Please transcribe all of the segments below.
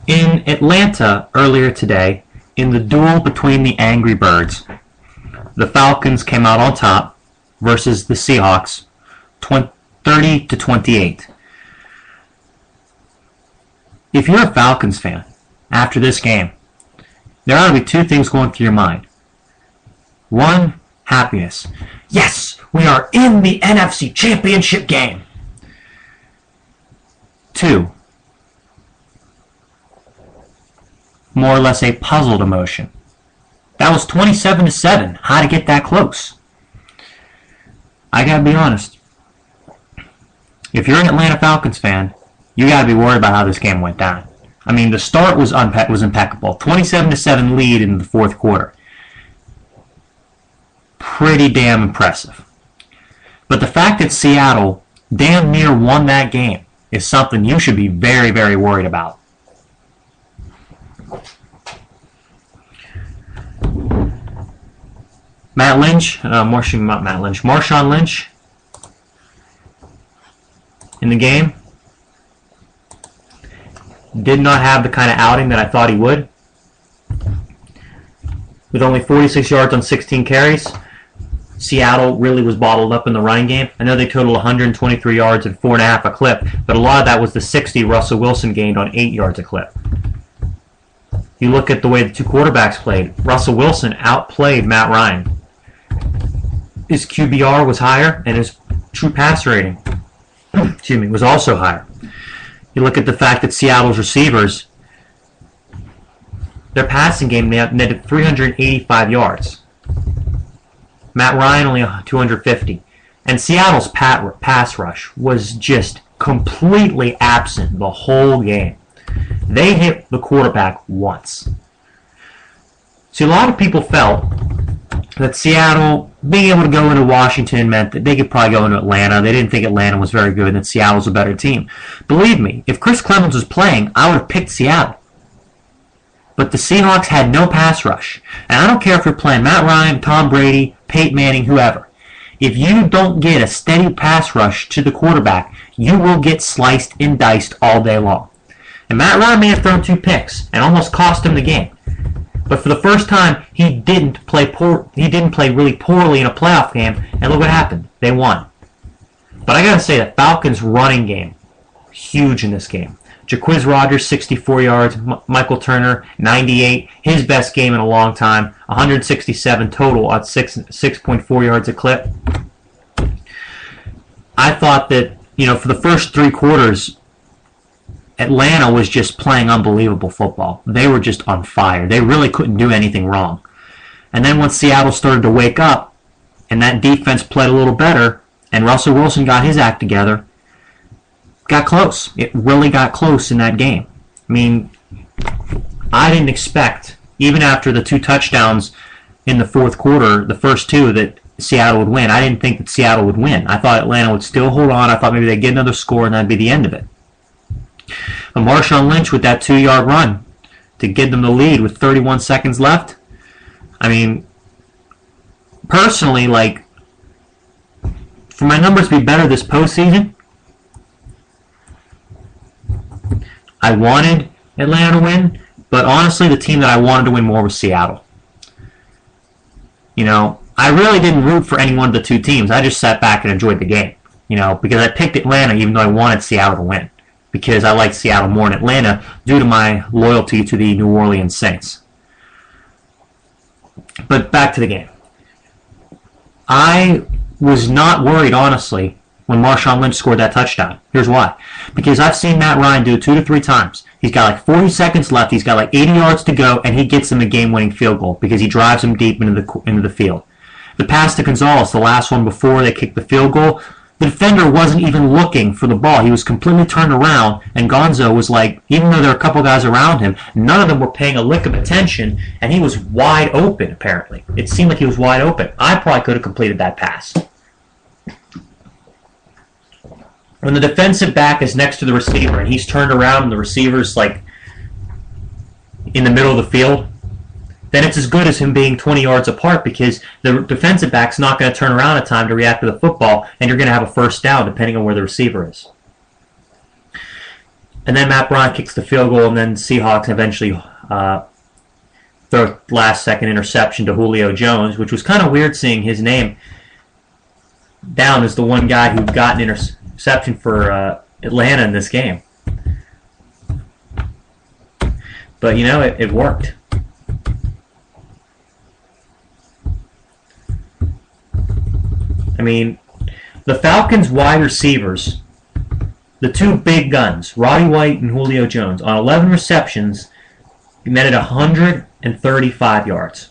In Atlanta earlier today, in the duel between the Angry Birds, the Falcons came out on top versus the Seahawks, 30-28. If you're a Falcons fan, after this game, there ought to be two things going through your mind. One, happiness. Yes, we are in the NFC Championship game. Two, more or less a puzzled emotion. That was 27-7. How to get that close? I gotta be honest. If you're an Atlanta Falcons fan, you gotta be worried about how this game went down. I mean, the start was impeccable. 27-7 lead in the fourth quarter. Pretty damn impressive. But the fact that Seattle damn near won that game is something you should be very, very worried about. Marshawn Lynch in the game did not have the kind of outing that I thought he would. With only 46 yards on 16 carries, Seattle really was bottled up in the running game. I know they totaled 123 yards and 4.5 a clip, but a lot of that was the 60 Russell Wilson gained on 8 yards a clip. You look at the way the two quarterbacks played. Russell Wilson outplayed Matt Ryan. His QBR was higher, and his true pass rating was also higher. You look at the fact that Seattle's receivers, their passing game netted 385 yards. Matt Ryan only 250. And Seattle's pass rush was just completely absent the whole game. They hit the quarterback once. See, a lot of people felt that Seattle being able to go into Washington meant that they could probably go into Atlanta. They didn't think Atlanta was very good and that Seattle was a better team. Believe me, if Chris Clemens was playing, I would have picked Seattle. But the Seahawks had no pass rush. And I don't care if you're playing Matt Ryan, Tom Brady, Peyton Manning, whoever. If you don't get a steady pass rush to the quarterback, you will get sliced and diced all day long. And Matt Ryan may have thrown 2 picks and almost cost him the game. But for the first time, he didn't play really poorly in a playoff game, and look what happened. They won. But I gotta say, the Falcons' running game, huge in this game. Jacquizz Rodgers, 64 yards. Michael Turner, 98. His best game in a long time. 167 total at 6.4 yards a clip. I thought that, for the first 3 quarters, Atlanta was just playing unbelievable football. They were just on fire. They really couldn't do anything wrong. And then once Seattle started to wake up, and that defense played a little better, and Russell Wilson got his act together, got close. It really got close in that game. I mean, I didn't expect, even after the 2 touchdowns in the fourth quarter, the first 2, that Seattle would win. I didn't think that Seattle would win. I thought Atlanta would still hold on. I thought maybe they'd get another score and that'd be the end of it. But Marshawn Lynch with that 2-yard run to give them the lead with 31 seconds left. I mean, personally, for my numbers to be better this postseason, I wanted Atlanta to win, but honestly, the team that I wanted to win more was Seattle. I really didn't root for any one of the 2 teams. I just sat back and enjoyed the game, because I picked Atlanta even though I wanted Seattle to win, because I liked Seattle more than Atlanta due to my loyalty to the New Orleans Saints. But back to the game. I was not worried, honestly, when Marshawn Lynch scored that touchdown. Here's why. Because I've seen Matt Ryan do it 2 to 3 times. He's got 40 seconds left. He's got 80 yards to go, and he gets them a game-winning field goal because he drives them deep into the field. The pass to Gonzalez, the last one before they kicked the field goal, the defender wasn't even looking for the ball. He was completely turned around, and Gonzo was even though there were a couple guys around him, none of them were paying a lick of attention, and he was wide open, apparently. It seemed like he was wide open. I probably could have completed that pass. When the defensive back is next to the receiver, and he's turned around, and the receiver's, in the middle of the field, then it's as good as him being 20 yards apart because the defensive back's not going to turn around in time to react to the football, and you're going to have a first down depending on where the receiver is. And then Matt Bryant kicks the field goal, and then Seahawks eventually throw last-second interception to Julio Jones, which was kind of weird seeing his name down as the one guy who got an interception for Atlanta in this game. But, you know, it worked. I mean, the Falcons' wide receivers, the two big guns, Roddy White and Julio Jones, on 11 receptions, netted 135 yards.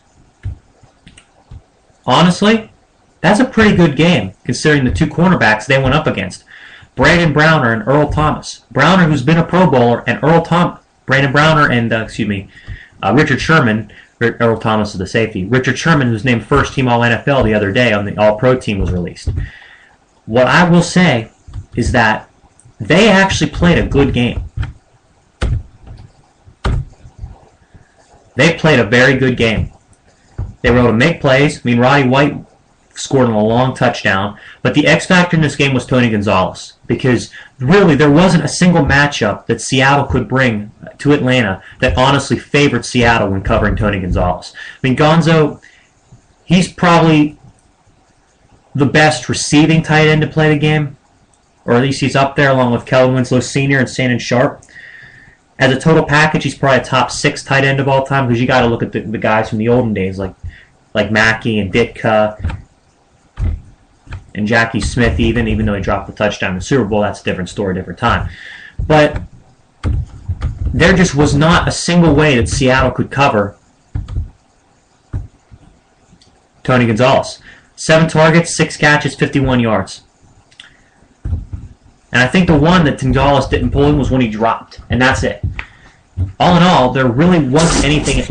Honestly, that's a pretty good game, considering the two cornerbacks they went up against. Brandon Browner and Earl Thomas. Browner, who's been a Pro Bowler, and Brandon Browner and, Richard Sherman. Earl Thomas is the safety. Richard Sherman, who's named first team All-NFL the other day on the All-Pro team, was released. What I will say is that they actually played a good game. They played a very good game. They were able to make plays. I mean, Roddy White scored on a long touchdown. But the X factor in this game was Tony Gonzalez. Because really, there wasn't a single matchup that Seattle could bring to Atlanta that honestly favored Seattle when covering Tony Gonzalez. I mean, Gonzo, he's probably the best receiving tight end to play the game. Or at least he's up there along with Kellen Winslow Sr. and Shannon Sharp. As a total package, he's probably a top 6 tight end of all time, because you got to look at the guys from the olden days like Mackey and Ditka and Jackie Smith, even though he dropped the touchdown in the Super Bowl. That's a different story, different time. But there just was not a single way that Seattle could cover Tony Gonzalez. 7 targets, 6 catches, 51 yards. And I think the one that Gonzalez didn't pull in was when he dropped, and that's it. All in all, there really wasn't anything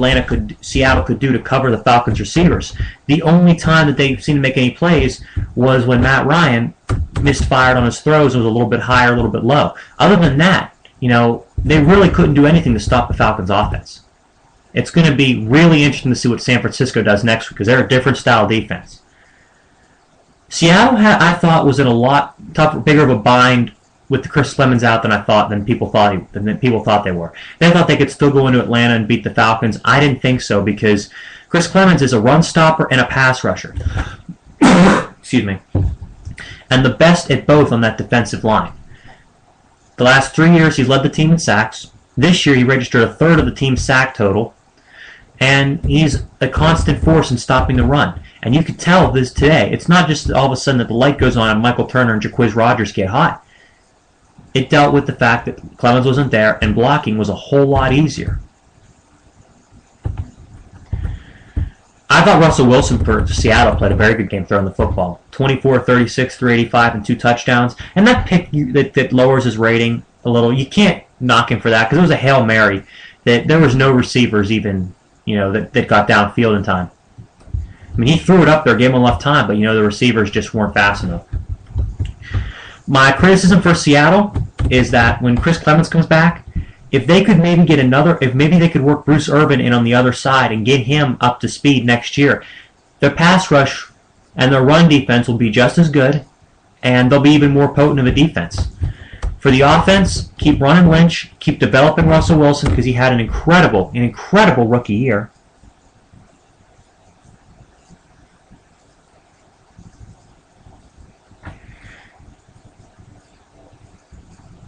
Seattle could do to cover the Falcons receivers. The only time that they seemed to make any plays was when Matt Ryan misfired on his throws. It was a little bit higher, a little bit low. Other than that, you know, they really couldn't do anything to stop the Falcons' offense. It's going to be really interesting to see what San Francisco does next week, because they're a different style defense. Seattle, I thought, was in a lot bigger of a bind with the Chris Clemens out than people thought they were. They thought they could still go into Atlanta and beat the Falcons. I didn't think so, because Chris Clemens is a run stopper and a pass rusher. Excuse me. And the best at both on that defensive line. The last 3 years, he's led the team in sacks. This year, he registered a third of the team's sack total. And he's a constant force in stopping the run. And you could tell this today. It's not just all of a sudden that the light goes on and Michael Turner and Jaquiz Rogers get hot. It dealt with the fact that Clemens wasn't there and blocking was a whole lot easier. I thought Russell Wilson for Seattle played a very good game throwing the football. 24, 36, 385, and 2 touchdowns. And that pick that lowers his rating a little. You can't knock him for that, because it was a Hail Mary that there was no receivers even, that got downfield in time. I mean, he threw it up there, gave him enough time, but, the receivers just weren't fast enough. My criticism for Seattle is that when Chris Clemens comes back, if they could maybe they could work Bruce Irvin in on the other side and get him up to speed next year, their pass rush and their run defense will be just as good, and they'll be even more potent of a defense. For the offense, keep running Lynch, keep developing Russell Wilson, because he had an incredible rookie year.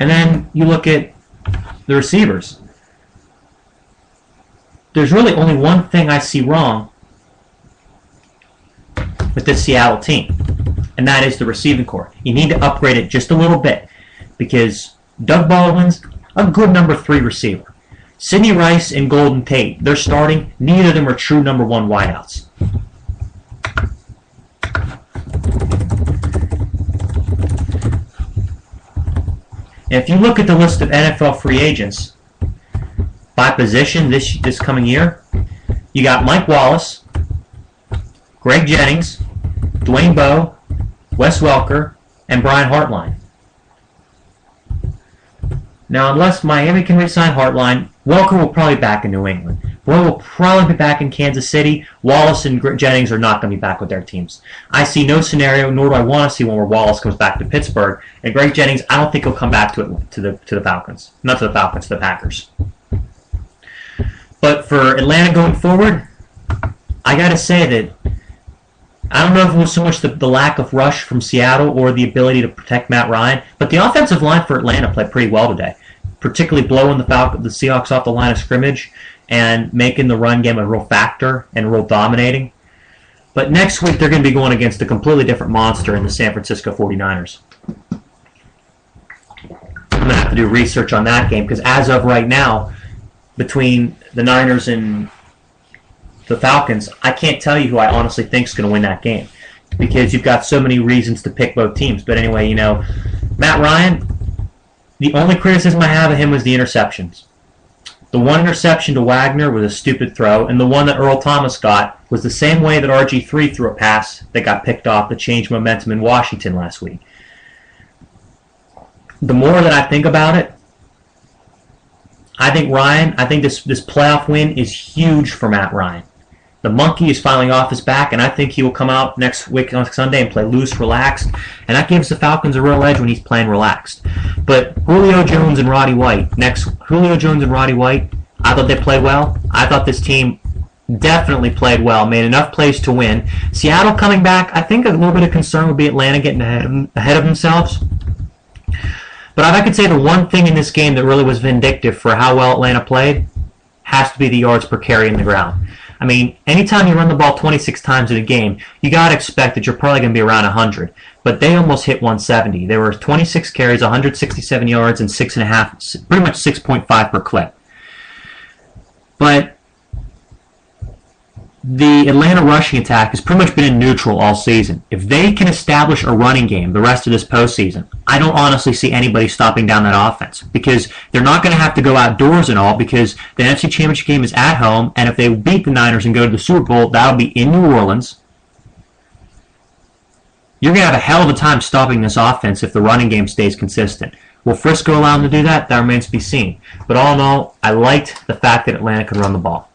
And then you look at the receivers. There's really only one thing I see wrong with this Seattle team, and that is the receiving corps. You need to upgrade it just a little bit, because Doug Baldwin's a good number 3 receiver. Sidney Rice and Golden Tate, they're starting. Neither of them are true number 1 wideouts. And if you look at the list of NFL free agents by position this coming year, you got Mike Wallace, Greg Jennings, Dwayne Bowe, Wes Welker, and Brian Hartline. Now, unless Miami can re-sign Hartline, Welker will probably be back in New England. Roy will probably be back in Kansas City. Wallace and Jennings are not going to be back with their teams. I see no scenario, nor do I want to see one where Wallace comes back to Pittsburgh. And Greg Jennings, I don't think he'll come back to the Falcons. Not to the Falcons, to the Packers. But for Atlanta going forward, I got to say that I don't know if it was so much the lack of rush from Seattle or the ability to protect Matt Ryan, but the offensive line for Atlanta played pretty well today, particularly blowing the Seahawks off the line of scrimmage and making the run game a real factor and real dominating. But next week they're going to be going against a completely different monster in the San Francisco 49ers. I'm going to have to do research on that game because as of right now, between the Niners and the Falcons, I can't tell you who I honestly think is going to win that game because you've got so many reasons to pick both teams. But anyway, Matt Ryan, the only criticism I have of him was the interceptions. The one interception to Wagner was a stupid throw, and the one that Earl Thomas got was the same way that RG3 threw a pass that got picked off that changed momentum in Washington last week. The more that I think about it, I think this playoff win is huge for Matt Ryan. The monkey is finally off his back, and I think he will come out next week on Sunday and play loose, relaxed, and that gives the Falcons a real edge when he's playing relaxed. But Julio Jones and Roddy White, I thought they played well. I thought this team definitely played well, made enough plays to win. Seattle coming back, I think a little bit of concern would be Atlanta getting ahead of themselves. But if I could say the one thing in this game that really was vindictive for how well Atlanta played has to be the yards per carry in the ground. I mean, anytime you run the ball 26 times in a game, you got to expect that you're probably going to be around 100. But they almost hit 170. There were 26 carries, 167 yards, and 6.5, pretty much 6.5 per clip. But the Atlanta rushing attack has pretty much been in neutral all season. If they can establish a running game the rest of this postseason, I don't honestly see anybody stopping down that offense because they're not going to have to go outdoors and all because the NFC Championship game is at home, and if they beat the Niners and go to the Super Bowl, that'll be in New Orleans. You're going to have a hell of a time stopping this offense if the running game stays consistent. Will Frisco allow them to do that? That remains to be seen. But all in all, I liked the fact that Atlanta could run the ball.